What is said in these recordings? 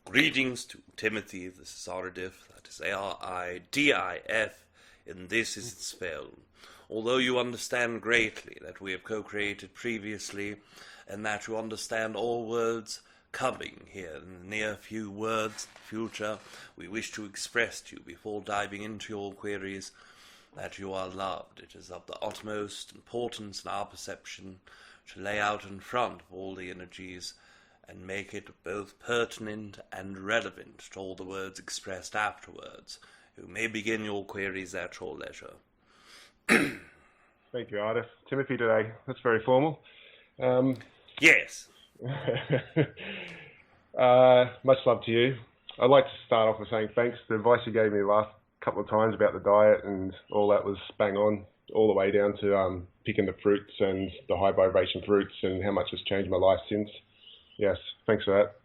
Greetings to Timothy, this is Aridif, that is A-R-I-D-I-F, and this is its spell. Although you understand greatly that we have co-created previously, and that you understand all words coming here in the near few words, future, we wish to express to you before diving into your queries that you are loved. It is of the utmost importance in our perception to lay out in front of all the energies and make it both pertinent and relevant to all the words expressed afterwards. You may begin your queries at your leisure. Thank you, Aridif. Timothy today. That's very formal. Yes. Much love to you. I'd like to start off with saying thanks. The advice you gave me the last couple of times about the diet and all that was bang on, all the way down to picking the fruits and the high vibration fruits and how much it's changed my life since. Yes, thanks for that.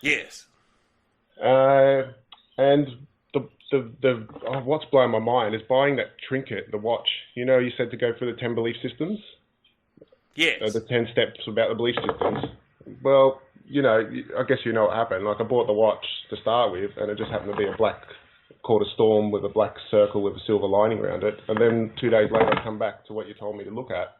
Yes. And what's blowing my mind is buying that trinket, the watch. You know, you said to go through the 10 belief systems? Yes. The 10 steps about the belief systems. Well, you know, I guess you know what happened. Like, I bought the watch to start with, and it just happened to be a black quarter storm with a black circle with a silver lining around it. And then 2 days later, I come back to what you told me to look at.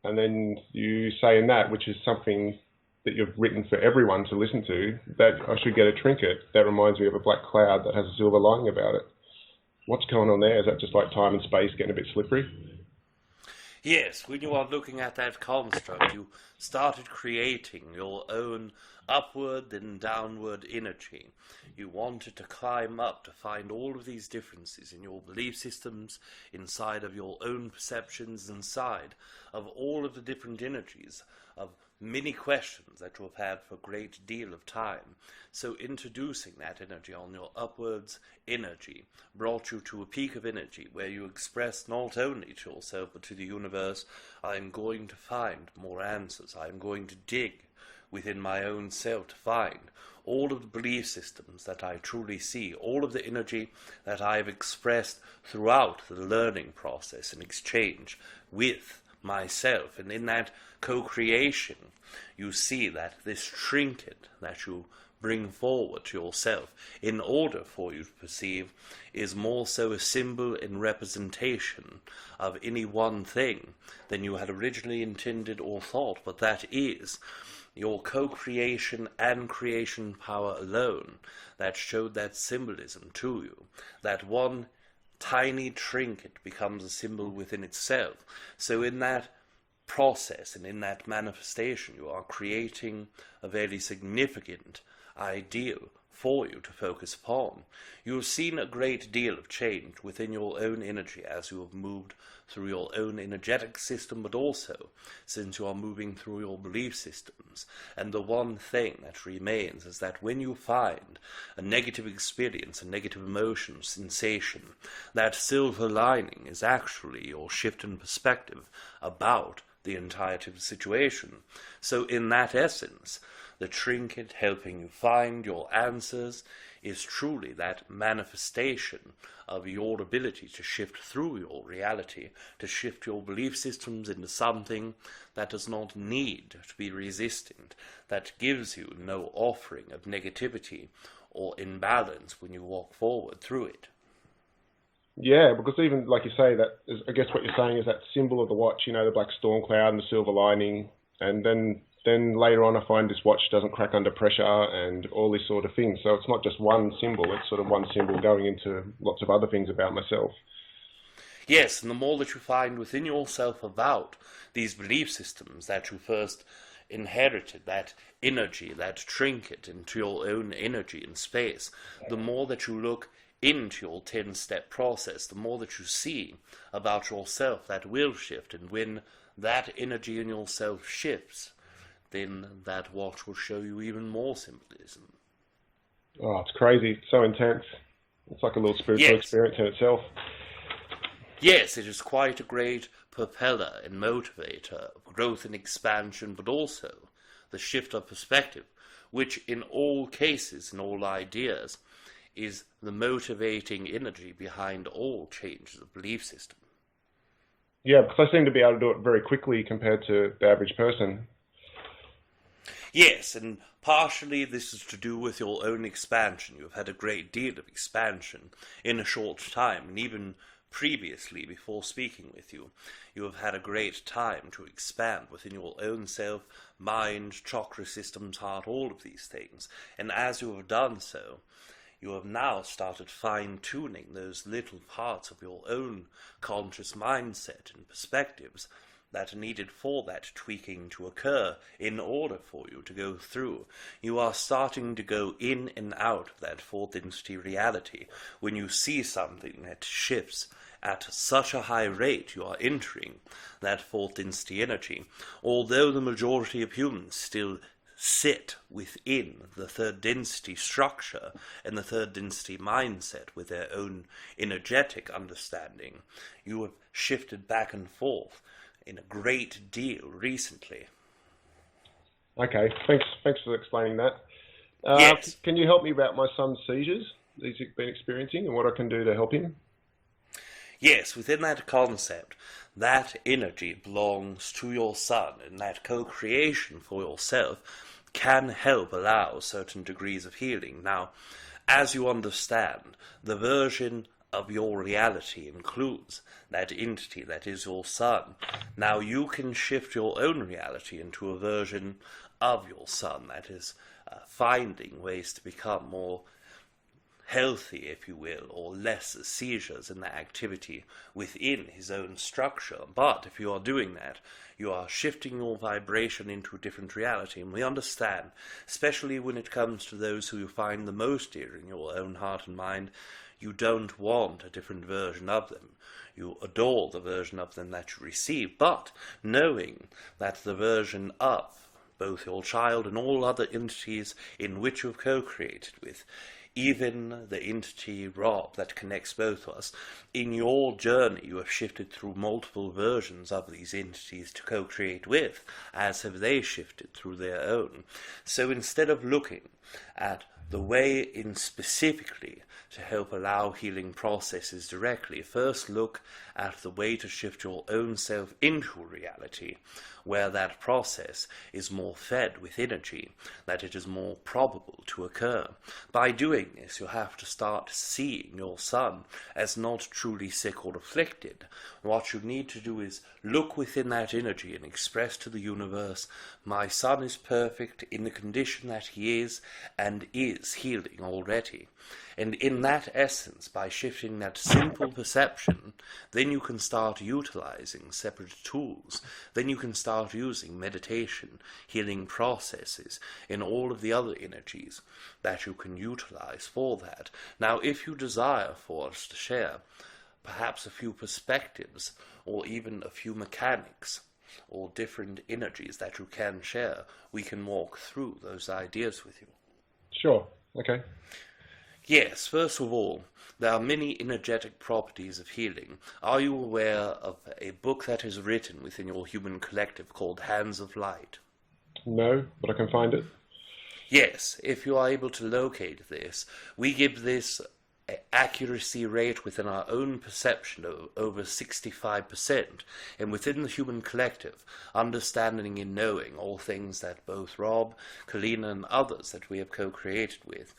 And then you say in that, which is something that you've written for everyone to listen to, that I should get a trinket that reminds me of a black cloud that has a silver lining about it. What's going on there? Is that just like time and space getting a bit slippery? Yes, when you are looking at that construct, you started creating your own upward and downward energy. You wanted to climb up to find all of these differences in your belief systems, inside of your own perceptions, inside of all of the different energies of many questions that you have had for a great deal of time. So introducing that energy on your upwards energy brought you to a peak of energy where you expressed not only to yourself but to the universe, I am going to find more answers. I am going to dig within my own self to find all of the belief systems that I truly see, all of the energy that I have expressed throughout the learning process and exchange with myself. And in that co-creation, you see that this trinket that you bring forward to yourself in order for you to perceive is more so a symbol and representation of any one thing than you had originally intended or thought, but that is your co-creation and creation power alone that showed that symbolism to you. That one tiny trinket becomes a symbol within itself. So in that process and in that manifestation, you are creating a very significant ideal for you to focus upon. You have seen a great deal of change within your own energy as you have moved through your own energetic system, but also since you are moving through your belief systems. And the one thing that remains is that when you find a negative experience, a negative emotion, sensation, that silver lining is actually your shift in perspective about the entirety of the situation. So in that essence, the trinket helping you find your answers is truly that manifestation of your ability to shift through your reality, to shift your belief systems into something that does not need to be resistant, that gives you no offering of negativity or imbalance when you walk forward through it. Yeah, because even, like you say, that is, I guess what you're saying is that symbol of the watch, you know, the black storm cloud and the silver lining, and then later on I find this watch doesn't crack under pressure and all these sort of things. So it's not just one symbol, it's sort of one symbol going into lots of other things about myself. Yes, and the more that you find within yourself about these belief systems that you first inherited, that energy, that trinket into your own energy and space, the more that you look into your 10-step process, the more that you see about yourself that will shift. And when that energy in yourself shifts, then that watch will show you even more symbolism. Oh, it's crazy. It's so intense. It's like a little spiritual experience in itself. Yes, it is quite a great propeller and motivator of growth and expansion, but also the shift of perspective, which in all cases, in all ideas, is the motivating energy behind all changes of belief system. Yeah, because I seem to be able to do it very quickly compared to the average person. Yes, and partially this is to do with your own expansion. You have had a great deal of expansion in a short time, and even previously, before speaking with you, you have had a great time to expand within your own self, mind, chakra systems, heart, all of these things. And as you have done so, you have now started fine-tuning those little parts of your own conscious mindset and perspectives that are needed for that tweaking to occur in order for you to go through. You are starting to go in and out of that fourth density reality. When you see something that shifts at such a high rate, you are entering that fourth density energy. Although the majority of humans still sit within the third density structure and the third density mindset with their own energetic understanding, you have shifted back and forth in a great deal recently. Okay, thanks for explaining that. Yes. Can you help me about my son's seizures he's been experiencing and what I can do to help him? Yes, within that concept, that energy belongs to your son, and that co-creation for yourself can help allow certain degrees of healing. Now, as you understand, the version of your reality includes that entity that is your son. Now you can shift your own reality into a version of your son that is finding ways to become more healthy, if you will, or less seizures in that activity within his own structure. But if you are doing that, you are shifting your vibration into a different reality. And we understand, especially when it comes to those who you find the most dear in your own heart and mind, you don't want a different version of them. You adore the version of them that you receive, but knowing that the version of both your child and all other entities in which you've co-created with, even the entity Rob that connects both of us, in your journey you have shifted through multiple versions of these entities to co-create with, as have they shifted through their own. So instead of looking at the way in specifically to help allow healing processes directly, first look at the way to shift your own self into reality, where that process is more fed with energy, that it is more probable to occur. By doing this, you have to start seeing your son as not truly sick or afflicted. What you need to do is look within that energy and express to the universe, my son is perfect in the condition that he is, and is healing already. And in that essence, by shifting that simple perception, then you can start utilizing separate tools. Then you can start using meditation, healing processes, and all of the other energies that you can utilize for that. Now, if you desire for us to share perhaps a few perspectives, or even a few mechanics, or different energies that you can share, we can walk through those ideas with you. Sure, okay. Yes, first of all, there are many energetic properties of healing. Are you aware of a book that is written within your human collective called Hands of Light? No, but I can find it. Yes, if you are able to locate this, we give this accuracy rate within our own perception of over 65%, and within the human collective, understanding and knowing all things that both Rob, Kalina, and others that we have co-created with,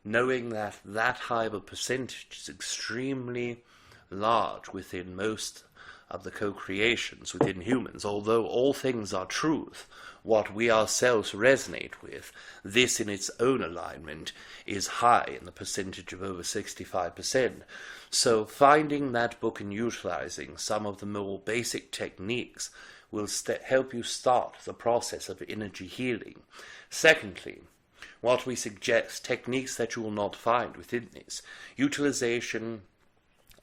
knowing that that high of a percentage is extremely large within most of the co-creations within humans. Although all things are truth, what we ourselves resonate with, this in its own alignment is high in the percentage of over 65%. So finding that book and utilizing some of the more basic techniques will help you start the process of energy healing. Secondly, what we suggest, techniques that you will not find within this, utilization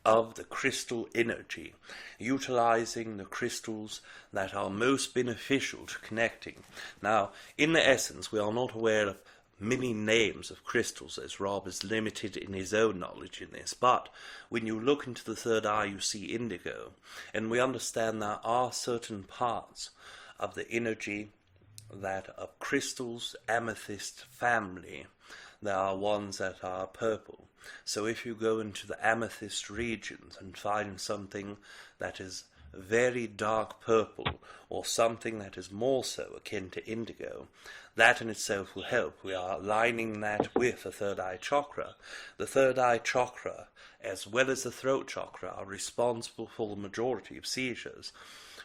of the crystal energy, utilizing the crystals that are most beneficial to connecting. Now, in the essence, we are not aware of many names of crystals, as Rob is limited in his own knowledge in this, but when you look into the third eye you see indigo, and we understand there are certain parts of the energy that of crystals, amethyst family, there are ones that are purple. So if you go into the amethyst regions and find something that is very dark purple, or something that is more so akin to indigo, that in itself will help. We are aligning that with the third eye chakra. The third eye chakra, as well as the throat chakra, are responsible for the majority of seizures.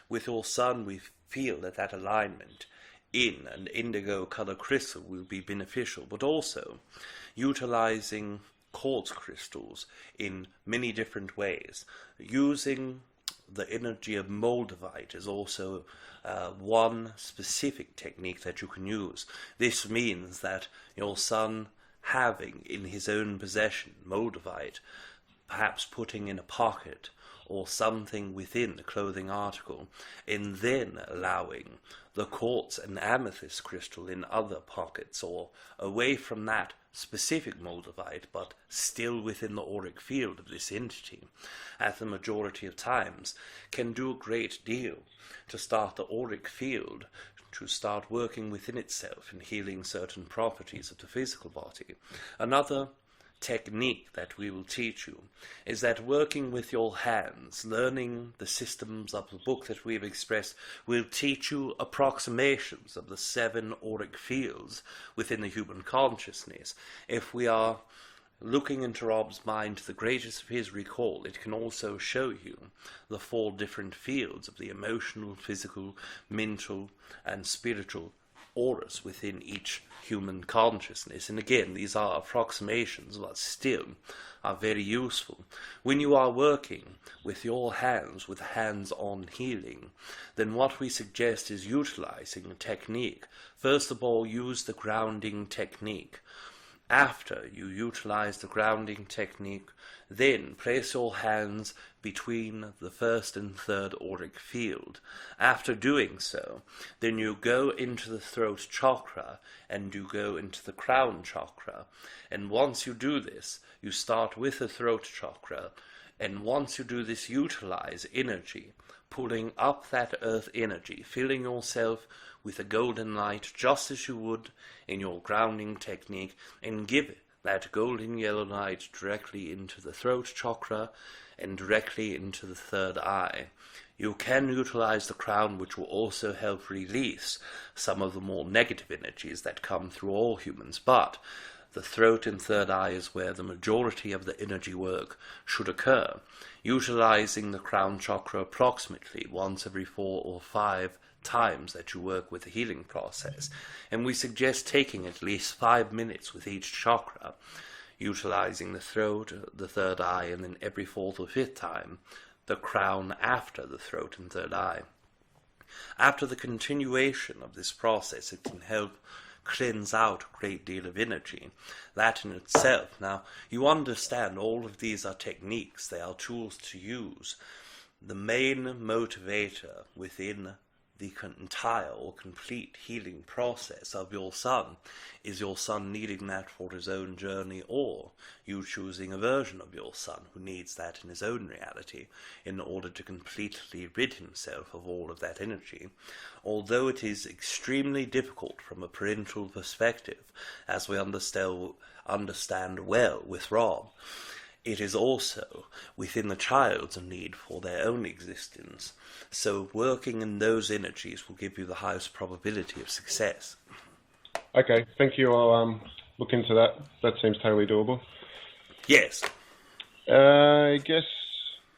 With your son, we feel that that alignment in an indigo color crystal will be beneficial, but also utilizing quartz crystals in many different ways. Using the energy of moldavite is also one specific technique that you can use. This means that your son having in his own possession moldavite, perhaps putting in a pocket or something within the clothing article, and then allowing the quartz and amethyst crystal in other pockets or away from that specific moldavite, but still within the auric field of this entity, at the majority of times, can do a great deal to start the auric field to start working within itself and healing certain properties of the physical body. Another technique that we will teach you is that working with your hands, learning the systems of the book that we have expressed, will teach you approximations of the 7 auric fields within the human consciousness. If we are looking into Rob's mind to the greatest of his recall, it can also show you the 4 different fields of the emotional, physical, mental, and spiritual auras within each human consciousness. And again, these are approximations, but still are very useful. When you are working with your hands, with hands-on healing, then what we suggest is utilizing a technique. First of all, use the grounding technique. After you utilize the grounding technique, then place your hands between the first and third auric field. After doing so, then you go into the throat chakra and you go into the crown chakra. And once you do this, you start with the throat chakra, and once you do this, utilize energy, pulling up that earth energy, filling yourself with a golden light just as you would in your grounding technique, and give it that golden yellow light directly into the throat chakra and directly into the third eye. You can utilize the crown, which will also help release some of the more negative energies that come through all humans, but the throat and third eye is where the majority of the energy work should occur, utilizing the crown chakra approximately once every 4 or 5 times that you work with the healing process. And we suggest taking at least 5 minutes with each chakra, utilizing the throat, the third eye, and then every 4th or 5th time, the crown after the throat and third eye. After the continuation of this process, it can help cleanse out a great deal of energy. That in itself, now, you understand all of these are techniques, they are tools to use. The main motivator within the entire or complete healing process of your son is your son needing that for his own journey, or you choosing a version of your son who needs that in his own reality in order to completely rid himself of all of that energy. Although it is extremely difficult from a parental perspective, as we understand well with Rob, it is also within the child's need for their own existence. So working in those energies will give you the highest probability of success. Okay, thank you. I'll look into that. That seems totally doable. Yes. I guess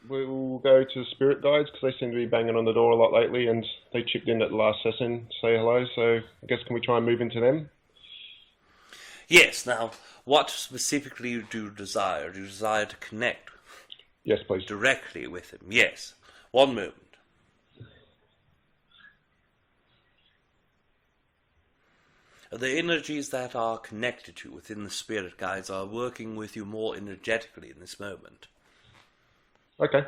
we'll go to the spirit guides, because they seem to be banging on the door a lot lately, and they chipped in at the last session to say hello. So I guess can we try and move into them? Yes. Now, what specifically do you desire? Do you desire to connect? Yes, please. Directly with him? Yes. One moment. The energies that are connected to within the spirit guides are working with you more energetically in this moment. Okay,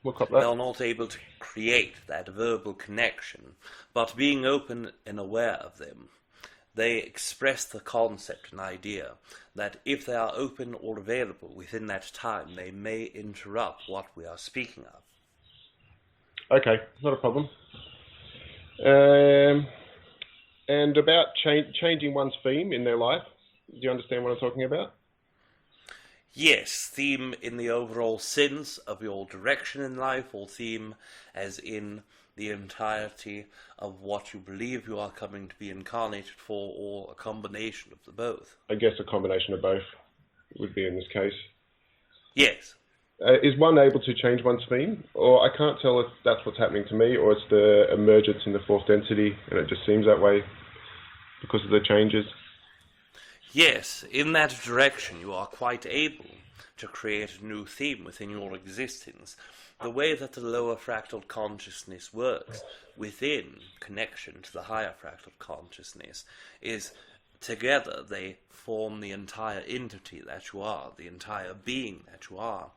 we'll cop that. They're not able to create that verbal connection, but being open and aware of them, they express the concept and idea that if they are open or available within that time, they may interrupt what we are speaking of. Okay, not a problem. And about changing one's theme in their life, do you understand what I'm talking about? Yes, theme in the overall sense of your direction in life, or theme as in the entirety of what you believe you are coming to be incarnated for, or a combination of the both. I guess a combination of both would be in this case. Yes. Is one able to change one's theme? Or I can't tell if that's what's happening to me, or it's the emergence in the fourth density, and it just seems that way because of the changes. Yes, in that direction you are quite able to create a new theme within your existence. The way that the lower fractal consciousness works within connection to the higher fractal consciousness is together they form the entire entity that you are, the entire being that you are.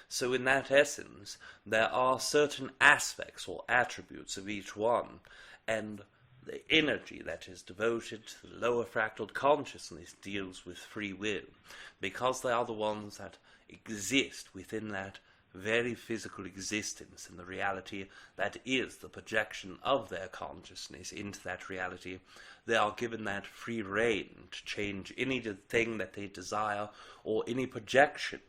So in that essence, there are certain aspects or attributes of each one, and the energy that is devoted to the lower fractal consciousness deals with free will, because they are the ones that exist within that very physical existence and the reality that is the projection of their consciousness into that reality. They are given that free rein to change anything that they desire, or any projection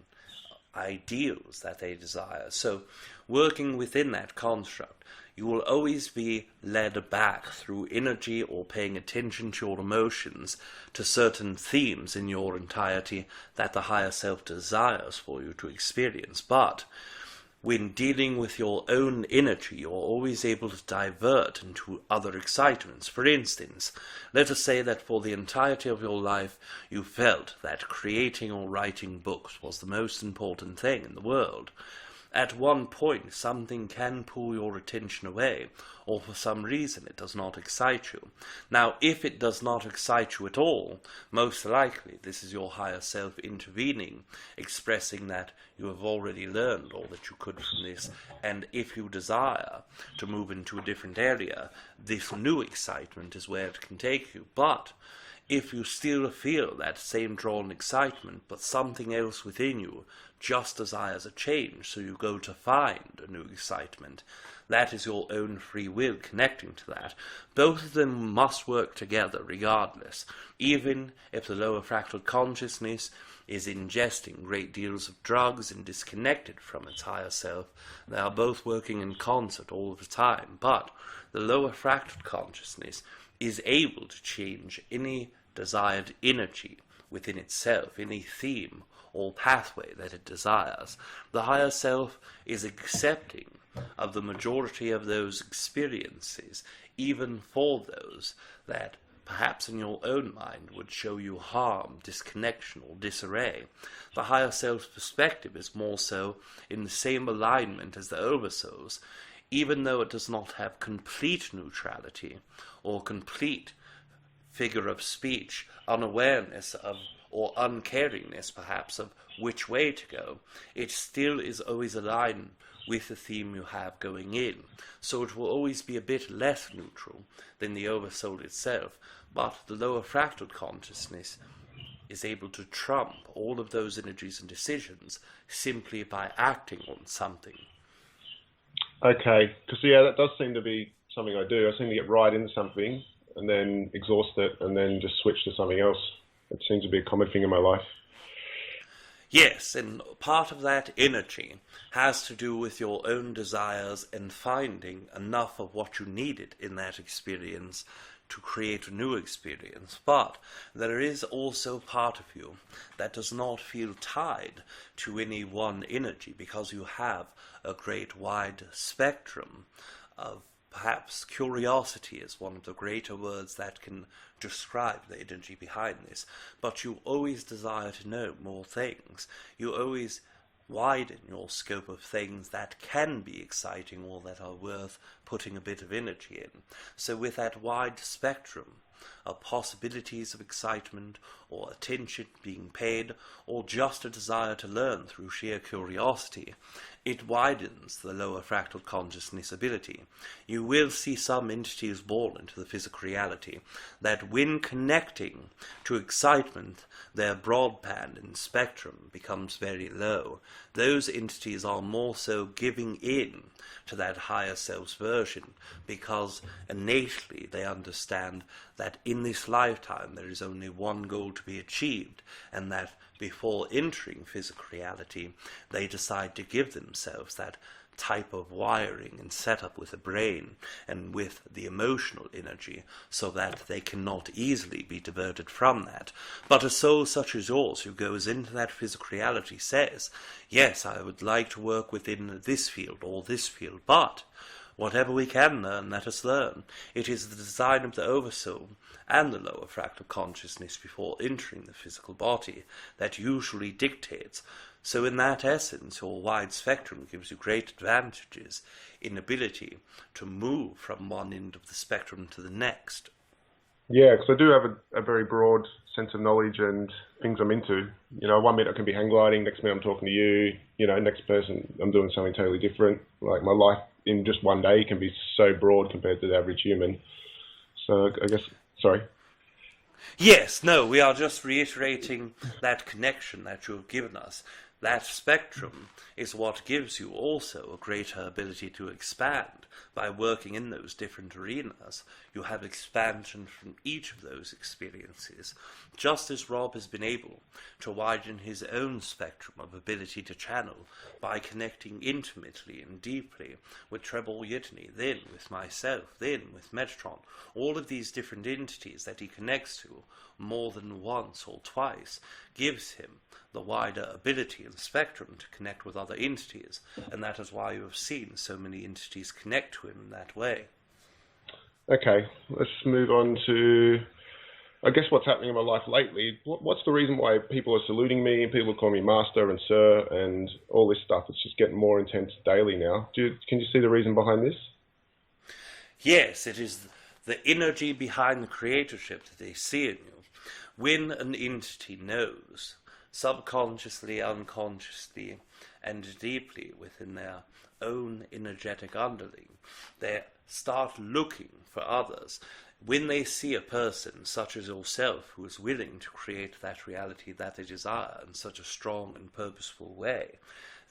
ideals that they desire. So working within that construct, you will always be led back through energy or paying attention to your emotions to certain themes in your entirety that the higher self desires for you to experience. But when dealing with your own energy, you're always able to divert into other excitements. For instance, let us say that for the entirety of your life you felt that creating or writing books was the most important thing in the world. At one point, something can pull your attention away, or for some reason it does not excite you. Now, if it does not excite you at all, most likely this is your higher self intervening, expressing that you have already learned all that you could from this, and if you desire to move into a different area, this new excitement is where it can take you. But if you still feel that same drawn excitement, but something else within you just desires a change, so you go to find a new excitement, that is your own free will connecting to that. Both of them must work together regardless, even if the lower fractal consciousness is ingesting great deals of drugs and disconnected from its higher self. They are both working in concert all the time, but the lower fractal consciousness is able to change any desired energy within itself, any theme or pathway that it desires. The higher self is accepting of the majority of those experiences, even for those that perhaps in your own mind would show you harm, disconnection, or disarray. The higher self's perspective is more so in the same alignment as the oversoul's, even though it does not have complete neutrality or complete figure of speech, unawareness of or uncaringness perhaps of which way to go. It still is always aligned with the theme you have going in, so it will always be a bit less neutral than the oversoul itself, but the lower fractal consciousness is able to trump all of those energies and decisions simply by acting on something. Okay, because that does seem to be something I do. I seem to get right into something and then exhaust it and then just switch to something else. It seems to be a common thing in my life. Yes, and part of that energy has to do with your own desires and finding enough of what you needed in that experience to create a new experience. But there is also part of you that does not feel tied to any one energy, because you have a great wide spectrum of, perhaps curiosity is one of the greater words that can describe the energy behind this, but you always desire to know more things. You always widen your scope of things that can be exciting or that are worth putting a bit of energy in. So with that wide spectrum of possibilities of excitement, or attention being paid, or just a desire to learn through sheer curiosity, it widens the lower fractal consciousness ability. You will see some entities born into the physical reality that when connecting to excitement, their broadband and spectrum becomes very low. Those entities are more so giving in to that higher self's version because innately they understand that in this lifetime there is only one goal to be achieved, and that before entering physical reality they decide to give themselves that type of wiring and setup with the brain and with the emotional energy so that they cannot easily be diverted from that. But a soul such as yours who goes into that physical reality says, yes, I would like to work within this field or this field, but whatever we can learn, let us learn. It is the design of the Oversoul and the lower fractal consciousness before entering the physical body that usually dictates. So in that essence, your wide spectrum gives you great advantages in ability to move from one end of the spectrum to the next. Yeah, because I do have a very broad sense of knowledge and things I'm into. You know, one minute I can be hang gliding, next minute I'm talking to you, you know, next person I'm doing something totally different. Like my life in just one day can be so broad compared to the average human. So I guess, sorry. Yes, no, we are just reiterating that connection that you have given us. That spectrum is what gives you also a greater ability to expand. By working in those different arenas, you have expansion from each of those experiences, just as Rob has been able to widen his own spectrum of ability to channel by connecting intimately and deeply with Treble Yitney, then with myself, then with Metatron, all of these different entities that he connects to more than once or twice, gives him the wider ability and spectrum to connect with other entities, and that is why you have seen so many entities connect to him in that way. Okay, let's move on to, I guess, what's happening in my life lately. What's the reason why people are saluting me and people call me master and sir and all this stuff? It's just getting more intense daily now. Can you see the reason behind this? Yes, it is the energy behind the creatorship that they see in you. When an entity knows, subconsciously, unconsciously, and deeply within their own energetic underling, they start looking for others. When they see a person such as yourself who is willing to create that reality that they desire in such a strong and purposeful way,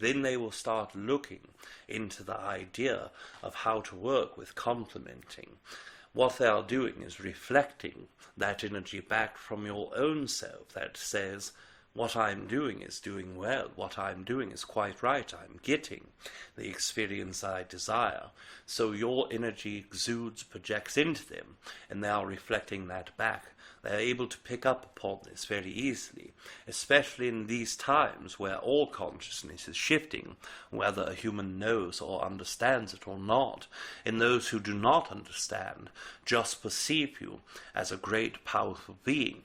then they will start looking into the idea of how to work with complementing. What they are doing is reflecting that energy back from your own self that says, what I'm doing is doing well, what I'm doing is quite right, I'm getting the experience I desire. So your energy exudes, projects into them, and they are reflecting that back. They're able to pick up upon this very easily, especially in these times where all consciousness is shifting, whether a human knows or understands it or not. And those who do not understand just perceive you as a great, powerful being.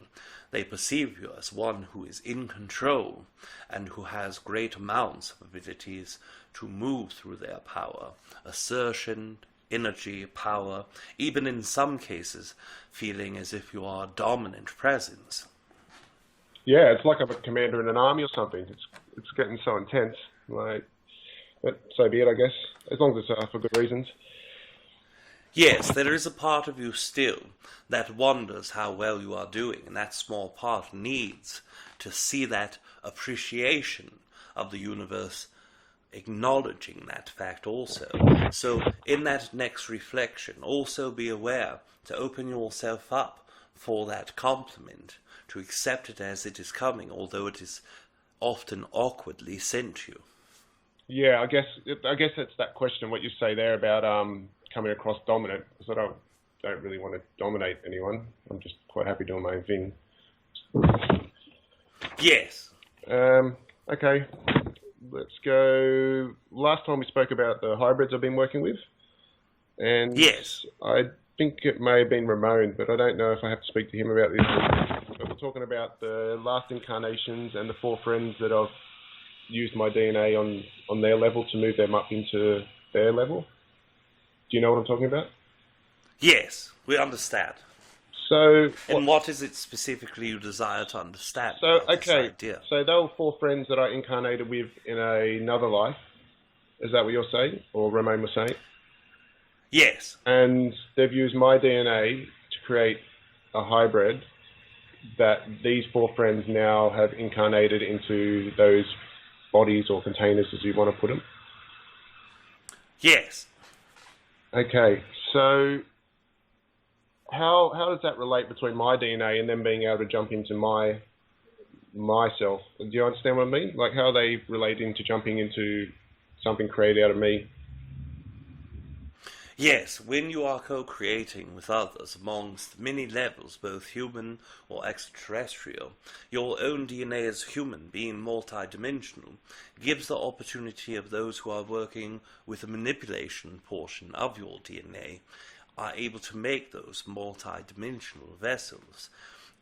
They perceive you as one who is in control and who has great amounts of abilities to move through their power, assertion, energy, power, even in some cases feeling as if you are a dominant presence. Yeah, it's like I'm a commander in an army or something. It's getting so intense. Like, but so be it, I guess, as long as it's for good reasons. Yes, there is a part of you still that wonders how well you are doing, and that small part needs to see that appreciation of the universe acknowledging that fact also. So in that next reflection, also be aware to open yourself up for that compliment, to accept it as it is coming, although it is often awkwardly sent to you. Yeah, I guess it's that question, what you say there about coming across dominant, because I don't really want to dominate anyone. I'm just quite happy doing my own thing. Yes. Okay. Let's go. Last time we spoke about the hybrids I've been working with. And yes. I think it may have been Ramon, but I don't know if I have to speak to him about this. But we're talking about the last incarnations and the 4 friends that I've used my DNA on their level to move them up into their level. Do you know what I'm talking about? Yes, we understand. So, And what is it specifically you desire to understand so about this okay, idea? so they were 4 friends that I incarnated with in another life. Is that what you're saying, or Romain was saying? Yes. And they've used my DNA to create a hybrid that these 4 friends now have incarnated into those bodies or containers, as you want to put them. Yes. Okay, so how does that relate between my DNA and them being able to jump into myself? Do you understand what I mean? Like, how are they relating to jumping into something created out of me? Yes, when you are co-creating with others amongst many levels, both human or extraterrestrial, your own DNA as human, being multidimensional, gives the opportunity of those who are working with the manipulation portion of your DNA are able to make those multidimensional vessels.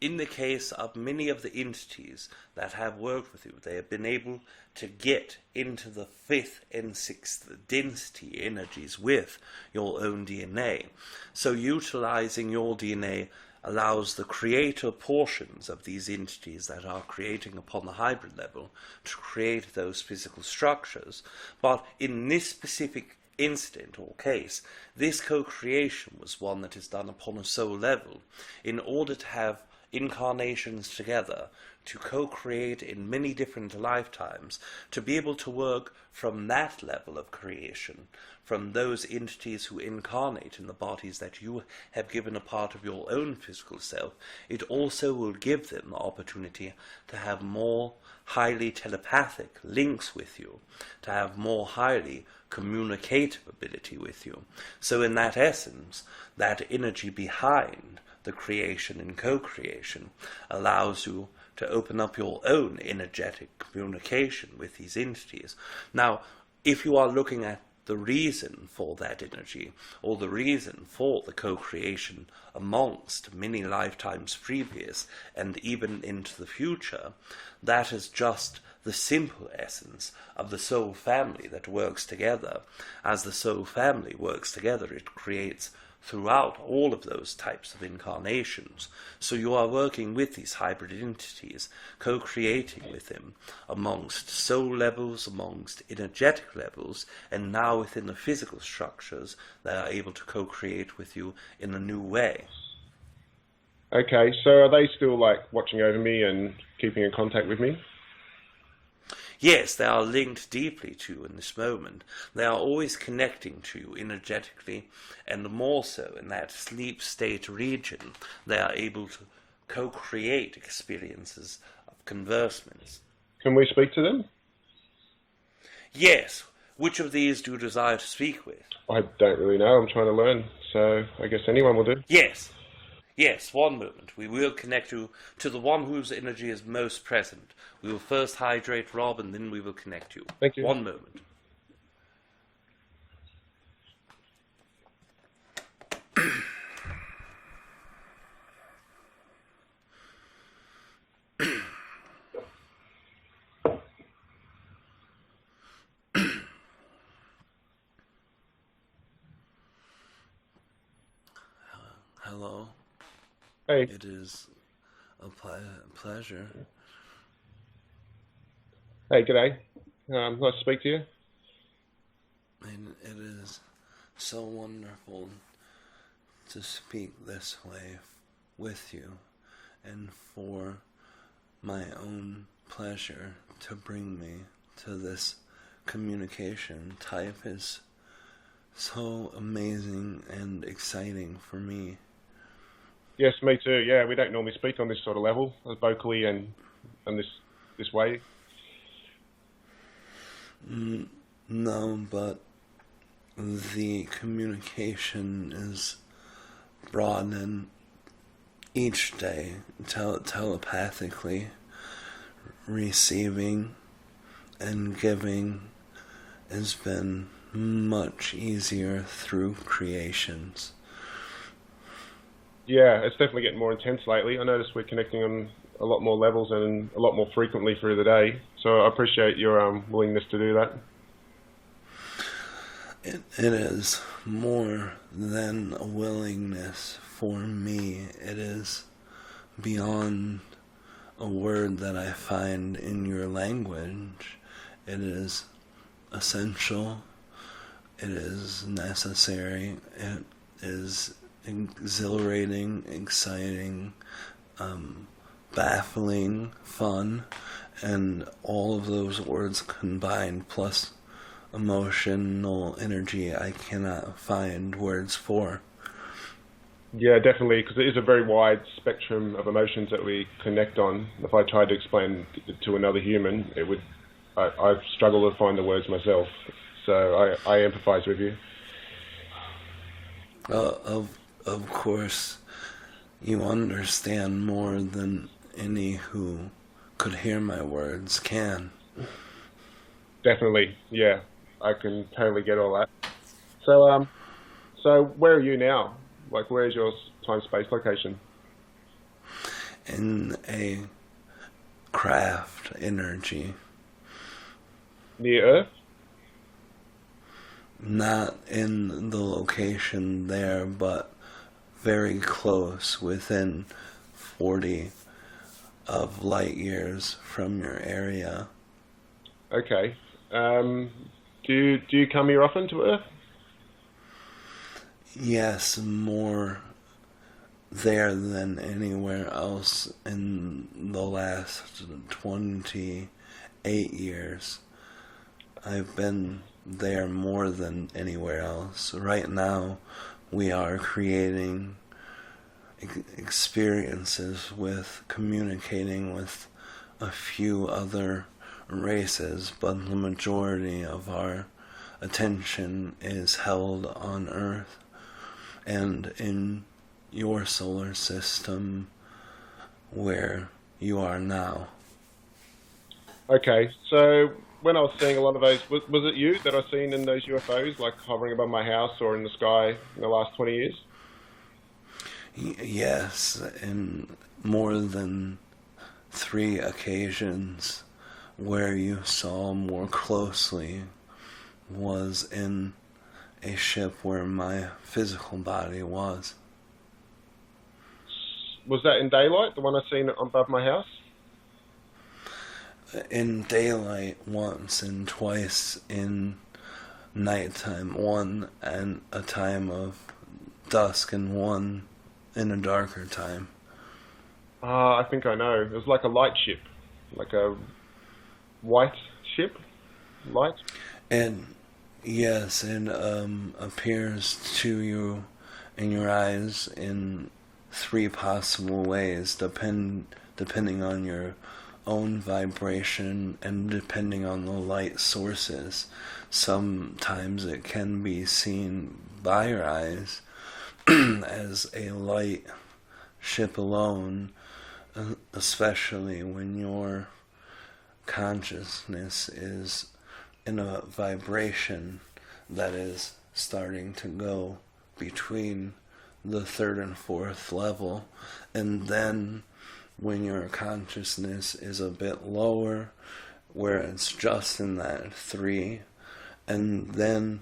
In the case of many of the entities that have worked with you, they have been able to get into the 5th and 6th density energies with your own DNA. So utilizing your DNA allows the creator portions of these entities that are creating upon the hybrid level to create those physical structures. But in this specific incident or case, this co-creation was one that is done upon a soul level in order to have incarnations together, to co-create in many different lifetimes, to be able to work from that level of creation, from those entities who incarnate in the bodies that you have given a part of your own physical self. It also will give them the opportunity to have more highly telepathic links with you, to have more highly communicative ability with you. So in that essence, that energy behind the creation and co-creation allows you to open up your own energetic communication with these entities. Now, if you are looking at the reason for that energy, or the reason for the co-creation amongst many lifetimes previous and even into the future, that is just the simple essence of the soul family that works together. As the soul family works together, it creates throughout all of those types of incarnations. So you are working with these hybrid entities, co-creating with them amongst soul levels, amongst energetic levels, and now within the physical structures, they are able to co-create with you in a new way. Okay, so are they still like watching over me and keeping in contact with me? Yes, they are linked deeply to you in this moment. They are always connecting to you energetically, and more so in that sleep state region, they are able to co-create experiences of conversements. Can we speak to them? Yes. Which of these do you desire to speak with? I don't really know. I'm trying to learn, so I guess anyone will do. Yes. Yes, one moment. We will connect you to the one whose energy is most present. We will first hydrate Rob, and then we will connect you. Thank you. One moment. Hello. Hey. It is a pleasure. Hey, g'day. Nice to speak to you. And it is so wonderful to speak this way with you, and for my own pleasure to bring me to this communication type is so amazing and exciting for me. Yes, me too. Yeah, we don't normally speak on this sort of level, vocally and this way. No, but the communication is broadening each day, telepathically, receiving and giving has been much easier through creations. Yeah, it's definitely getting more intense lately. I notice we're connecting on a lot more levels and a lot more frequently through the day. So I appreciate your willingness to do that. It is more than a willingness for me. It is beyond a word that I find in your language. It is essential. It is necessary. It is exhilarating, exciting, baffling, fun, and all of those words combined, plus emotional energy I cannot find words for. Yeah, definitely, because it is a very wide spectrum of emotions that we connect on. If I tried to explain it to another human, I struggle to find the words myself. So I empathise with you. Of course, you understand more than any who could hear my words can. Definitely, yeah. I can totally get all that. So where are you now? Like, where's your time-space location? In a craft energy. Near Earth? Not in the location there, but very close, within 40 of light years from your area. Okay. Do you come here often to Earth? Yes, more there than anywhere else in the last 28 years. I've been there more than anywhere else. Right now, we are creating experiences with communicating with a few other races, but the majority of our attention is held on Earth and in your solar system where you are now. Okay, so when I was seeing a lot of those, was it you that I seen in those UFOs, like hovering above my house or in the sky in the last 20 years? Yes, in more than 3 occasions where you saw more closely was in a ship where my physical body was. Was that in daylight, the one I seen above my house? In daylight once and twice in nighttime, one and a time of dusk and one in a darker time. I think I know. It was like a light ship, like a white ship, light. And yes, it appears to you in your eyes in 3 possible ways, depending on your own vibration and depending on the light sources. Sometimes it can be seen by your eyes as a light ship alone, especially when your consciousness is in a vibration that is starting to go between the 3rd and 4th level, and then when your consciousness is a bit lower, where it's just in that 3, and then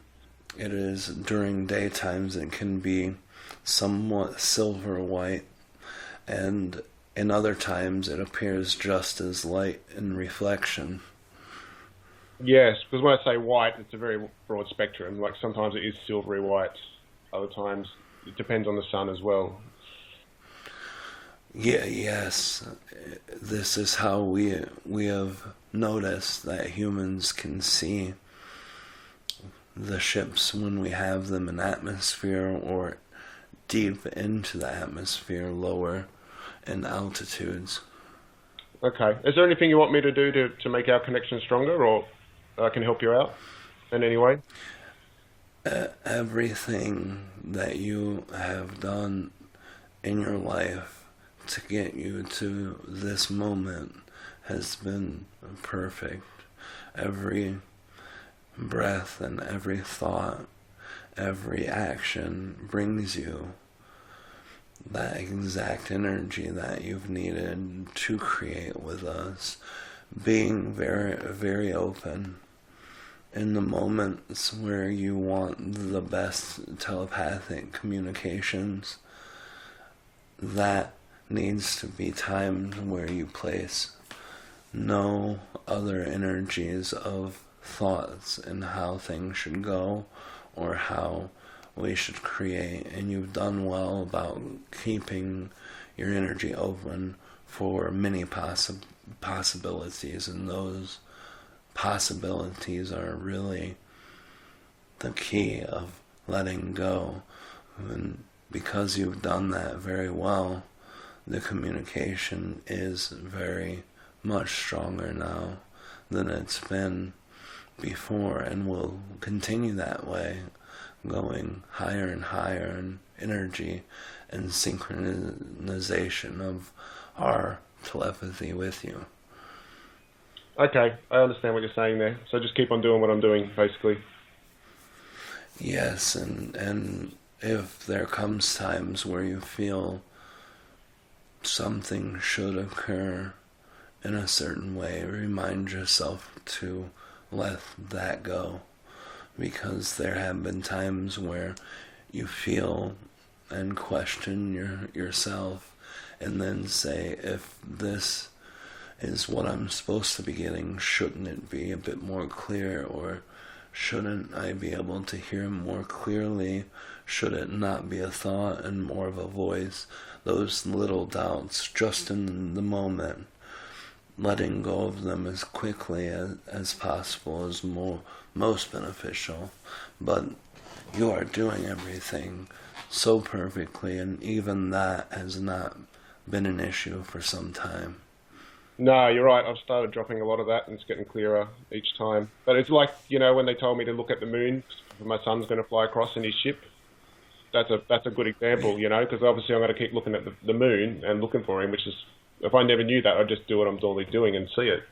it is during daytimes it can be somewhat silver white, and in other times it appears just as light in reflection. Yes, because when I say white, it's a very broad spectrum. Like sometimes it is silvery white, other times it depends on the sun as well. Yeah, yes. This is how we have noticed that humans can see the ships when we have them in atmosphere or deep into the atmosphere, lower in altitudes. Okay. Is there anything you want me to do to make our connection stronger, or I can help you out in any way? Everything that you have done in your life to get you to this moment has been perfect. Every breath and every thought, every action brings you that exact energy that you've needed to create with us. Being very, very open in the moments where you want the best telepathic communications, that needs to be times where you place no other energies of thoughts in how things should go or how we should create, and you've done well about keeping your energy open for many possibilities, and those possibilities are really the key of letting go. And because you've done that very well, the communication is very much stronger now than it's been before, and will continue that way, going higher and higher in energy and synchronization of our telepathy with you. Okay, I understand what you're saying there. So just keep on doing what I'm doing, basically. Yes, and if there comes times where you feel something should occur in a certain way, remind yourself to let that go, because there have been times where you feel and question yourself, and then say, if this is what I'm supposed to be getting, shouldn't it be a bit more clear, or shouldn't I be able to hear more clearly? Should it not be a thought and more of a voice? Those little doubts, just in the moment, letting go of them as quickly as possible is most beneficial. But you are doing everything so perfectly, and even that has not been an issue for some time. No, you're right. I've started dropping a lot of that, and it's getting clearer each time. But it's like, when they told me to look at the moon, my son's going to fly across in his ship. That's a good example, because obviously I'm going to keep looking at the moon and looking for him, which is, if I never knew that, I'd just do what I'm normally doing and see it.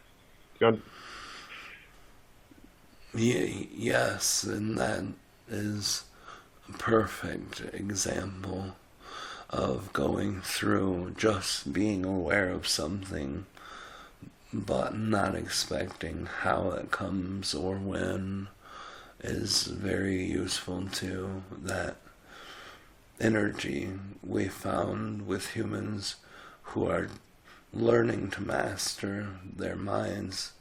Yes, and that is a perfect example of going through just being aware of something, but not expecting how it comes or when, is very useful too. That energy we found with humans who are learning to master their minds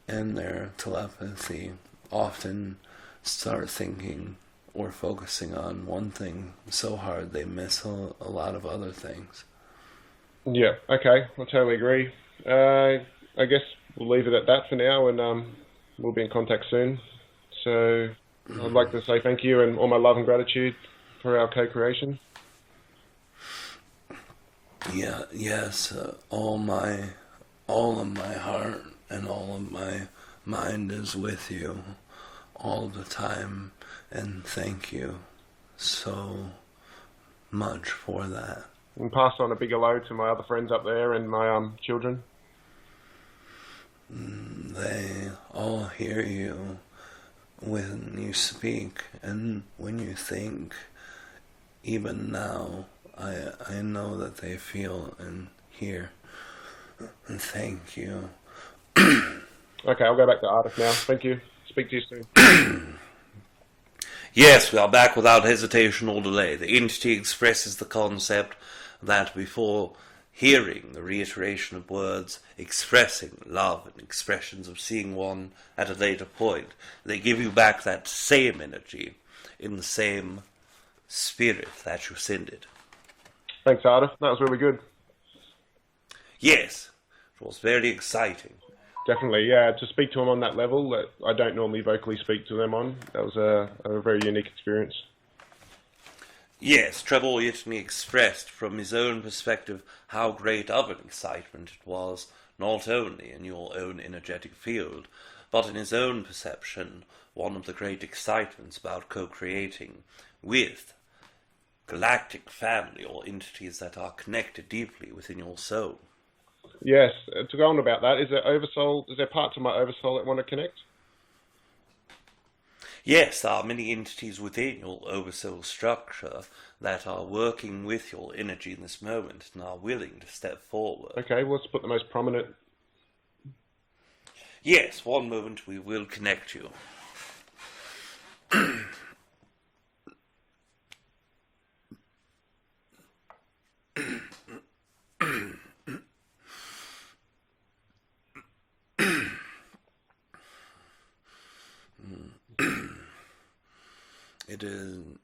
and their telepathy often start thinking or focusing on one thing so hard they miss a lot of other things. Yeah, okay, I totally agree. I guess we'll leave it at that for now, and we'll be in contact soon. So I'd like to say thank you and all my love and gratitude for our co-creation. Yeah, yes, all of my heart and all of my mind is with you all the time, and thank you so much for that. And pass on a big hello to my other friends up there and my children. They all hear you when you speak and when you think. Even now, I know that they feel and hear. And thank you. Okay, I'll go back to Aridif now. Thank you. Speak to you soon. Yes, we are back without hesitation or delay. The entity expresses the concept that before hearing the reiteration of words expressing love and expressions of seeing one at a later point, they give you back that same energy in the same spirit that you send it. Thanks, Aridif. That was really good. Yes, it was very exciting. Definitely, yeah. To speak to them on that level that I don't normally vocally speak to them on, that was a very unique experience. Yes, Trevor Whitney expressed from his own perspective how great of an excitement it was, not only in your own energetic field, but in his own perception, one of the great excitements about co-creating with galactic family or entities that are connected deeply within your soul. Yes, to go on about that, is there parts of my oversoul that want to connect? Yes, there are many entities within your oversoul structure that are working with your energy in this moment and are willing to step forward. Okay, well, let's put the most prominent. Yes, one moment we will connect you.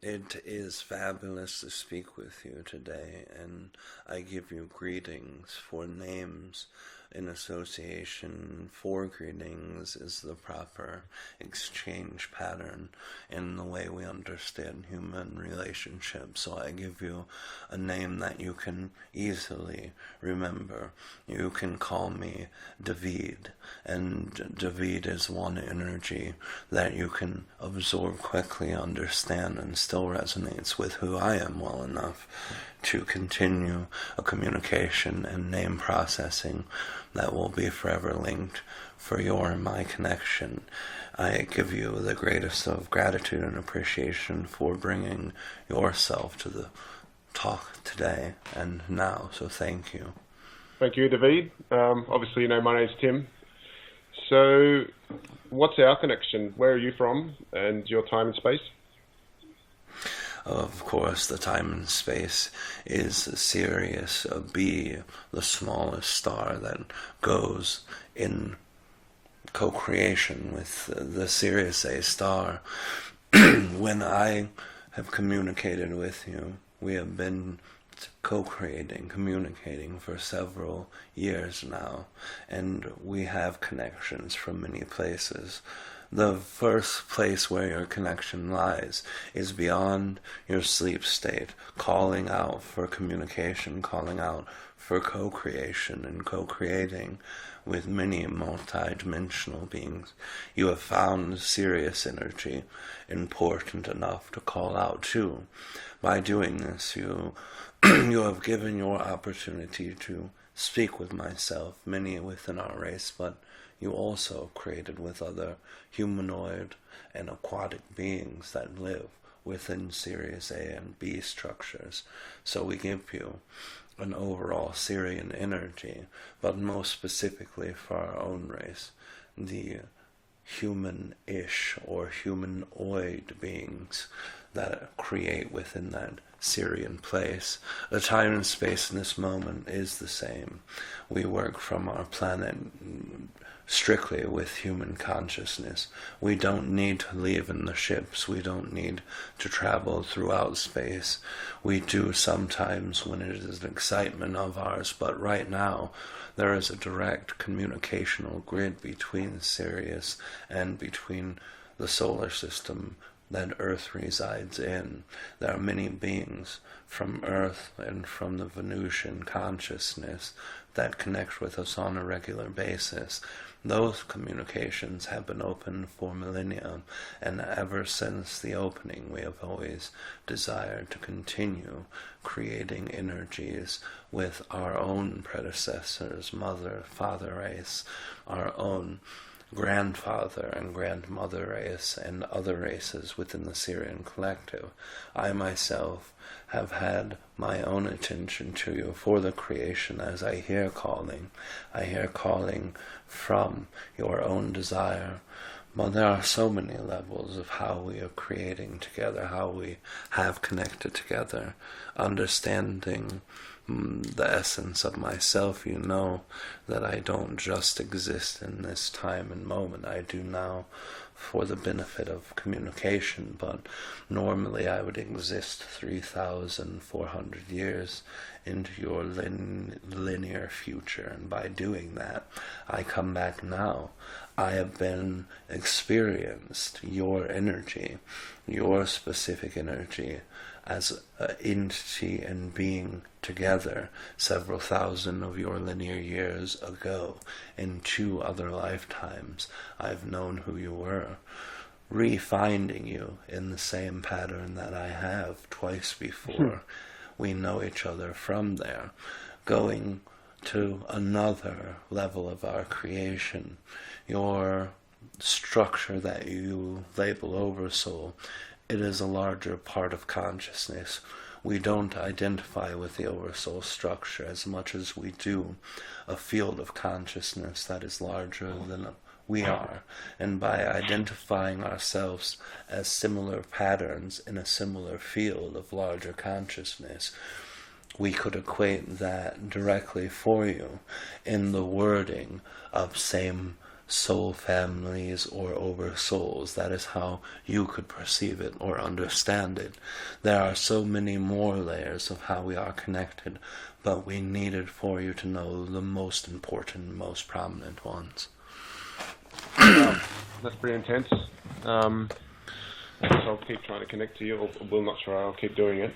It is fabulous to speak with you today, and I give you greetings. For names in association, for greetings is the proper exchange pattern in the way we understand human relationships. So I give you a name that you can easily remember. You can call me Devid, and Devid is one energy that you can absorb quickly, understand, and still resonates with who I am well enough to continue a communication and name processing that will be forever linked for your and my connection. I give you the greatest of gratitude and appreciation for bringing yourself to the talk today and now, so thank you. Thank you, Devid. Obviously, my name's Tim. So, what's our connection? Where are you from, and your time and space? Of course, the time and space is Sirius B, the smallest star that goes in co-creation with the Sirius A star. When I have communicated with you, we have been co-creating, communicating for several years now, and we have connections from many places. The first place where your connection lies is beyond your sleep state, calling out for communication, calling out for co-creation and co-creating with many multi-dimensional beings. You have found Sirius energy important enough to call out to. By doing this, you have given your opportunity to speak with myself, many within our race, but you also created with other humanoid and aquatic beings that live within Sirius A and B structures. So we give you an overall Sirian energy, but most specifically for our own race, the human-ish or humanoid beings that create within that Sirian place. The time and space in this moment is the same. We work from our planet strictly with human consciousness. We don't need to leave in the ships. We don't need to travel throughout space. We do sometimes when it is an excitement of ours, but right now there is a direct communicational grid between Sirius and between the solar system that Earth resides in. There are many beings from Earth and from the Venusian consciousness that connect with us on a regular basis. Those communications have been open for millennia, and ever since the opening we have always desired to continue creating energies with our own predecessors, mother, father race, our own grandfather and grandmother race, and other races within the Sirian collective. I myself have had my own attention to you for the creation as I hear calling. I hear calling from your own desire. But there are so many levels of how we are creating together, how we have connected together, understanding the essence of myself. You know that I don't just exist in this time and moment. I do now for the benefit of communication, but normally I would exist 3,400 years into your linear future, and by doing that, I come back now. I have been experienced your energy, your specific energy, as an entity and being together several thousand of your linear years ago. In 2 other lifetimes, I've known who you were, re-finding you in the same pattern that I have twice before. We know each other from there, going to another level of our creation. Your structure that you label Oversoul, it is a larger part of consciousness. We don't identify with the Oversoul structure as much as we do a field of consciousness that is larger than we are, and by identifying ourselves as similar patterns in a similar field of larger consciousness, we could equate that directly for you in the wording of same soul families or over souls. That is how you could perceive it or understand it. There are so many more layers of how we are connected, but we needed for you to know the most important, most prominent ones. That's pretty intense. So I'll keep trying to connect to you, or will not try, I'll keep doing it.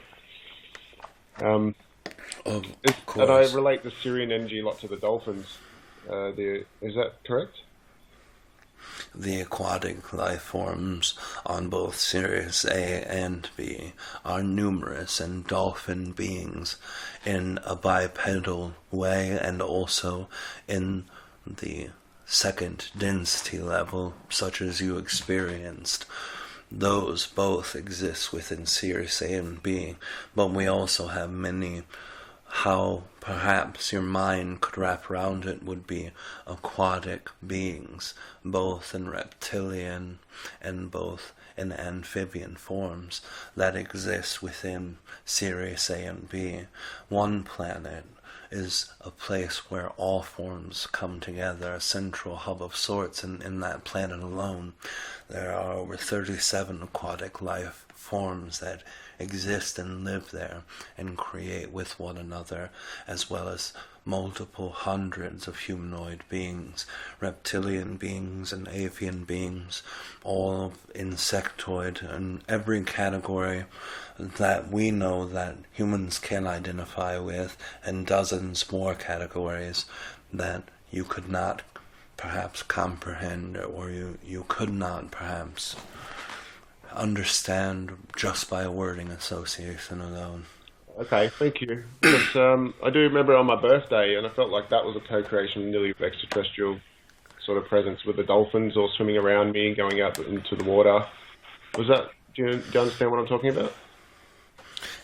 And I relate the Sirian energy a lot to the dolphins. Is that correct? The aquatic life forms on both Sirius A and B are numerous, and dolphin beings in a bipedal way and also in the second density level, such as you experienced. Those both exist within Sirius A and B, but we also have many. How perhaps your mind could wrap around it would be aquatic beings, both in reptilian and both in amphibian forms that exist within Sirius A and B. One planet is a place where all forms come together, a central hub of sorts, and in that planet alone there are over 37 aquatic life forms that exist and live there and create with one another, as well as multiple hundreds of humanoid beings, reptilian beings and avian beings, all insectoid, and every category that we know that humans can identify with, and dozens more categories that you could not perhaps comprehend, or you could not perhaps understand just by wording association alone. Okay, thank you. Because, I do remember on my birthday, and I felt like that was a co-creation nearly of extraterrestrial sort of presence, with the dolphins all swimming around me, going out into the water. Was that? Do you understand what I'm talking about?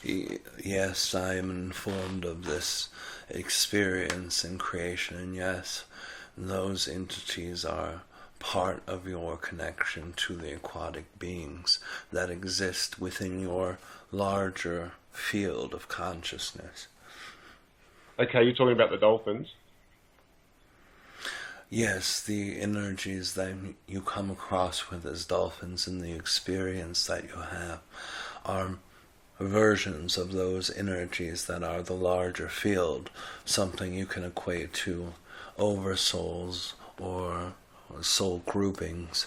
Yes, I am informed of this experience in creation, and yes, those entities are part of your connection to the aquatic beings that exist within your larger field of consciousness. Okay, you're talking about the dolphins? Yes, the energies that you come across with as dolphins and the experience that you have are versions of those energies that are the larger field, something you can equate to oversouls or soul groupings.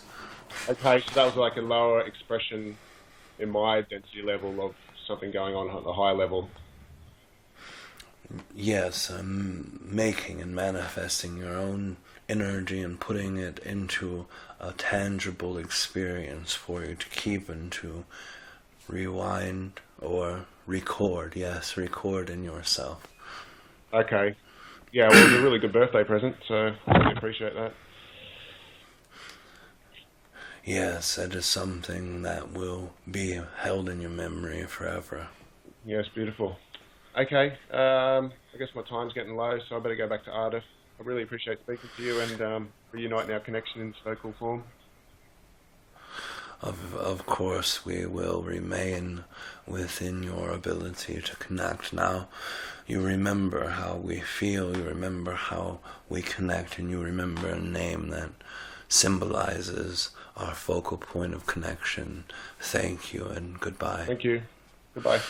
Okay, so that was like a lower expression in my density level of something going on at the high level. Yes, making and manifesting your own energy and putting it into a tangible experience for you to keep and to rewind or record. Yes, record in yourself. Okay. Yeah, well, it was a really good birthday present, so I really appreciate that. Yes, it is something that will be held in your memory forever. Yes, beautiful. Okay, I guess my time's getting low, so I better go back to Aridif. I really appreciate speaking to you and reuniting our connection in vocal form. Of course, we will remain within your ability to connect. Now, you remember how we feel, you remember how we connect, and you remember a name that symbolizes our focal point of connection. Thank you and goodbye. Thank you. Goodbye.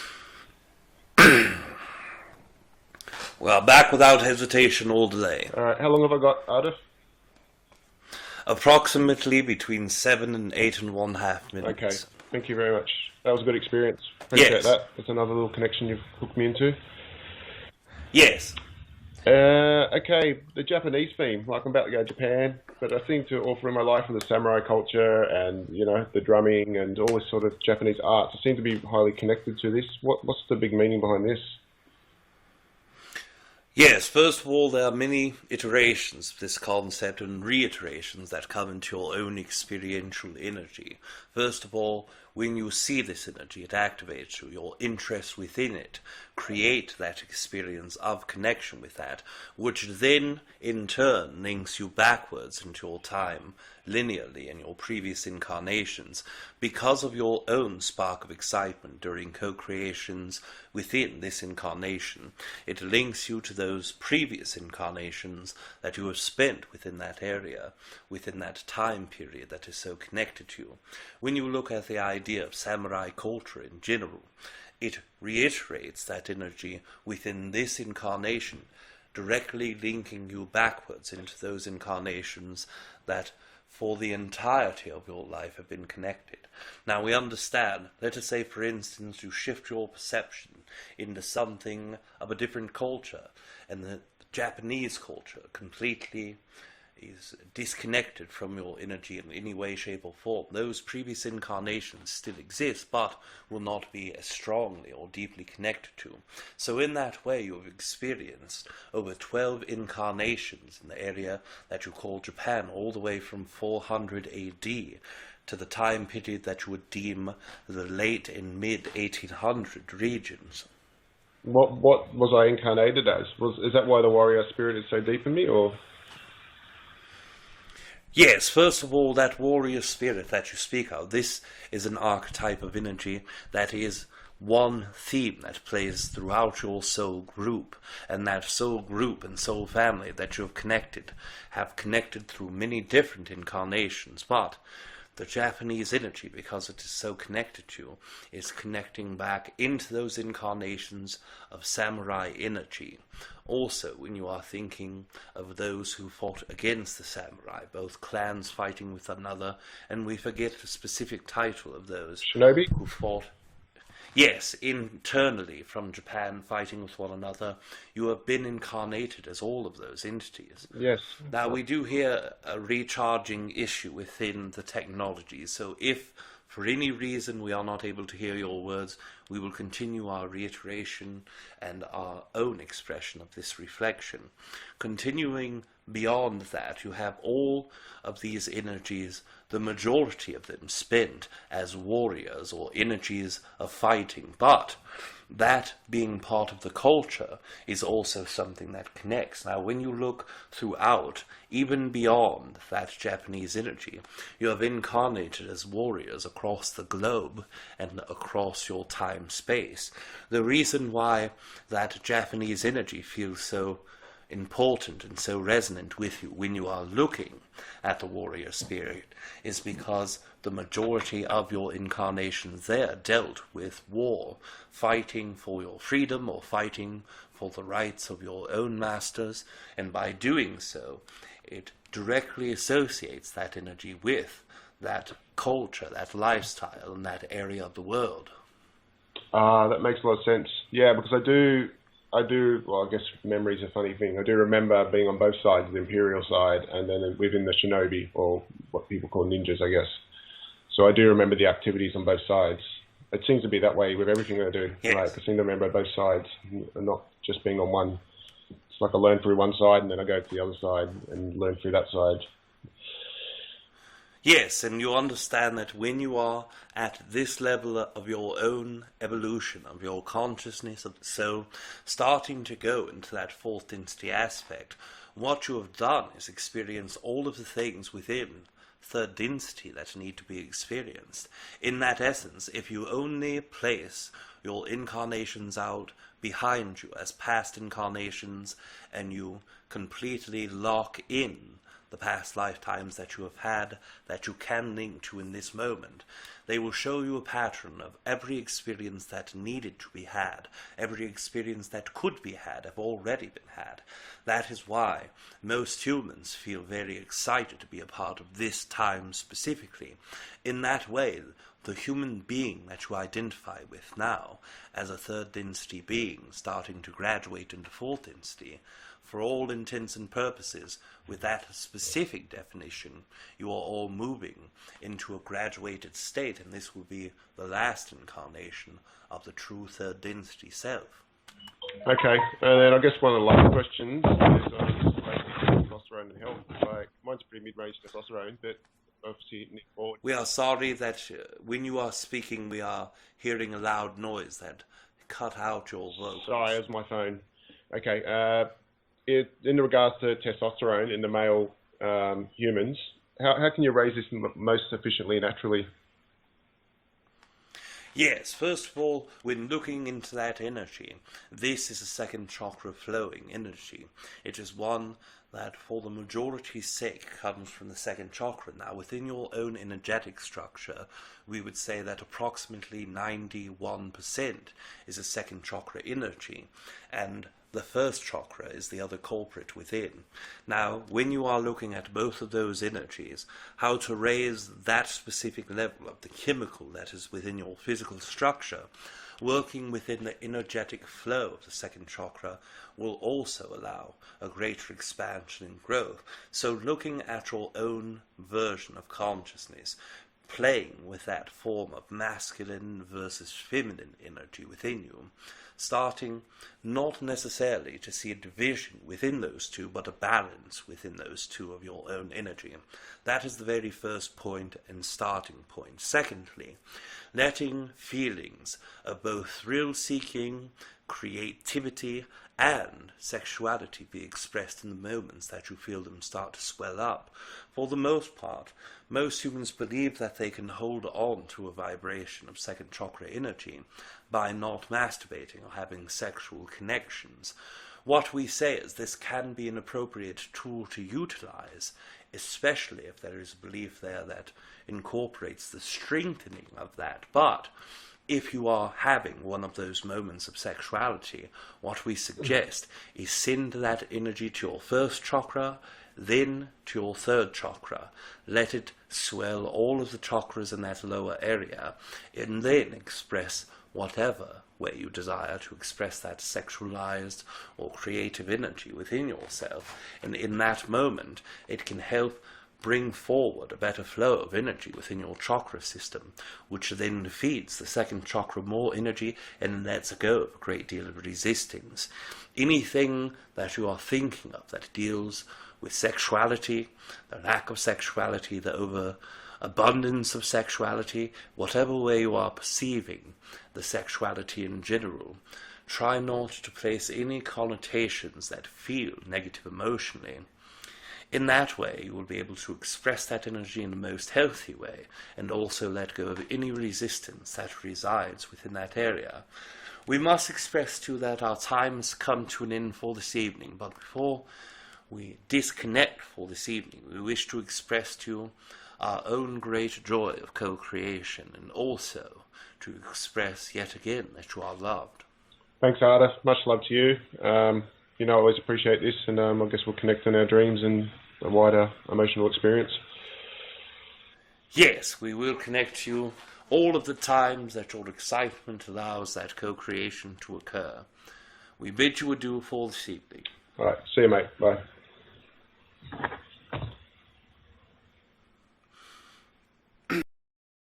Well, back without hesitation or delay. Alright, how long have I got, Aridif? Approximately between 7 and 8.5 minutes. Okay, thank you very much. That was a good experience. Appreciate Yes. that. That's another little connection you've hooked me into. Yes. Okay, the Japanese theme. Like, I'm about to go to Japan, but I seem to all through my life with the samurai culture and, you know, the drumming and all this sort of Japanese arts, I seem to be highly connected to this. What's the big meaning behind this? Yes, first of all, there are many iterations of this concept and reiterations that come into your own experiential energy. First of all, When you see this energy, it activates you. Your interest within it create that experience of connection with that, which then in turn links you backwards into your time linearly in your previous incarnations because of your own spark of excitement during co-creations within this incarnation. It links you to those previous incarnations that you have spent within that area, within that time period that is so connected to you. When you look at the idea of samurai culture in general, it reiterates that energy within this incarnation, directly linking you backwards into those incarnations that for the entirety of your life have been connected. Now we understand, let us say for instance you shift your perception into something of a different culture, and the Japanese culture completely is disconnected from your energy in any way, shape or form. Those previous incarnations still exist, but will not be as strongly or deeply connected to. So in that way you have experienced over 12 incarnations in the area that you call Japan, all the way from 400 AD to the time period that you would deem the late and mid 1800 regions. What was I incarnated as? Is that why the warrior spirit is so deep in me, or? Yes, first of all, that warrior spirit that you speak of, this is an archetype of energy that is one theme that plays throughout your soul group, and that soul group and soul family that you have connected through many different incarnations, but the Japanese energy, because it is so connected to you, is connecting back into those incarnations of samurai energy. Also, when you are thinking of those who fought against the samurai, both clans fighting with another, and we forget the specific title of those Shinobi? who fought, yes, internally from Japan, fighting with one another, you have been incarnated as all of those entities. Yes. Now, we do hear a recharging issue within the technology, so if for any reason we are not able to hear your words, we will continue our reiteration and our own expression of this reflection. Continuing beyond that, you have all of these energies, the majority of them spent as warriors or energies of fighting, but that being part of the culture is also something that connects. Now, when you look throughout, even beyond that Japanese energy, you have incarnated as warriors across the globe and across your time-space. The reason why that Japanese energy feels so important and so resonant with you when you are looking at the warrior spirit is because the majority of your incarnations there dealt with war, fighting for your freedom or fighting for the rights of your own masters, and by doing so it directly associates that energy with that culture, that lifestyle, and that area of the world. That makes a lot of sense. Yeah, because I do, well, I guess memory's a funny thing. I do remember being on both sides, the Imperial side, and then within the Shinobi, or what people call ninjas, I guess. So I do remember the activities on both sides. It seems to be that way with everything I do. Yes. Right? I seem to remember both sides, and not just being on one. It's like I learn through one side, and then I go to the other side and learn through that side. Yes, and you understand that when you are at this level of your own evolution, of your consciousness, of the soul, starting to go into that fourth density aspect, what you have done is experience all of the things within third density that need to be experienced. In that essence, if you only place your incarnations out behind you as past incarnations, and you completely lock in the past lifetimes that you have had, that you can link to in this moment, they will show you a pattern of every experience that needed to be had, every experience that could be had have already been had. That is why most humans feel very excited to be a part of this time specifically. In that way, the human being that you identify with now as a third density being starting to graduate into fourth density, for all intents and purposes, with that specific definition, you are all moving into a graduated state, and this will be the last incarnation of the true third density self. Okay, and then I guess one of the last questions is testosterone and health. Like, mine's pretty mid-range testosterone, but obviously Nick Ford. We are sorry that when you are speaking, we are hearing a loud noise that cut out your vocals. Sorry, it was my phone. Okay. In regards to testosterone in the male humans, how can you raise this most efficiently naturally? Yes, first of all, when looking into that energy, this is a second chakra flowing energy. It is one that for the majority's sake comes from the second chakra. Now, within your own energetic structure, we would say that approximately 91% is a second chakra energy, and the first chakra is the other culprit within. Now, when you are looking at both of those energies, how to raise that specific level of the chemical that is within your physical structure, working within the energetic flow of the second chakra will also allow a greater expansion and growth. So looking at your own version of consciousness, playing with that form of masculine versus feminine energy within you, starting not necessarily to see a division within those two, but a balance within those two of your own energy. That is the very first point and starting point. Secondly, letting feelings of both thrill-seeking, creativity, and sexuality be expressed in the moments that you feel them start to swell up. For the most part, most humans believe that they can hold on to a vibration of second chakra energy by not masturbating or having sexual connections. What we say is this can be an appropriate tool to utilize, especially if there is a belief there that incorporates the strengthening of that. But if you are having one of those moments of sexuality, what we suggest is send that energy to your first chakra, then to your third chakra. Let it swell all of the chakras in that lower area, and then express whatever way you desire to express that sexualized or creative energy within yourself. And in that moment, it can help bring forward a better flow of energy within your chakra system, which then feeds the second chakra more energy and lets go of a great deal of resistance. Anything that you are thinking of that deals with sexuality, the lack of sexuality, the overabundance of sexuality, whatever way you are perceiving the sexuality in general, try not to place any connotations that feel negative emotionally. In that way, you will be able to express that energy in the most healthy way and also let go of any resistance that resides within that area. We must express too that our time has come to an end for this evening, but before we disconnect for this evening, we wish to express to you our own great joy of co-creation and also to express yet again that you are loved. Thanks, Arda. Much love to you. I always appreciate this, and I guess we'll connect in our dreams and a wider emotional experience. Yes, we will connect you all of the times that your excitement allows that co-creation to occur. We bid you adieu for this evening. All right. See you, mate. Bye.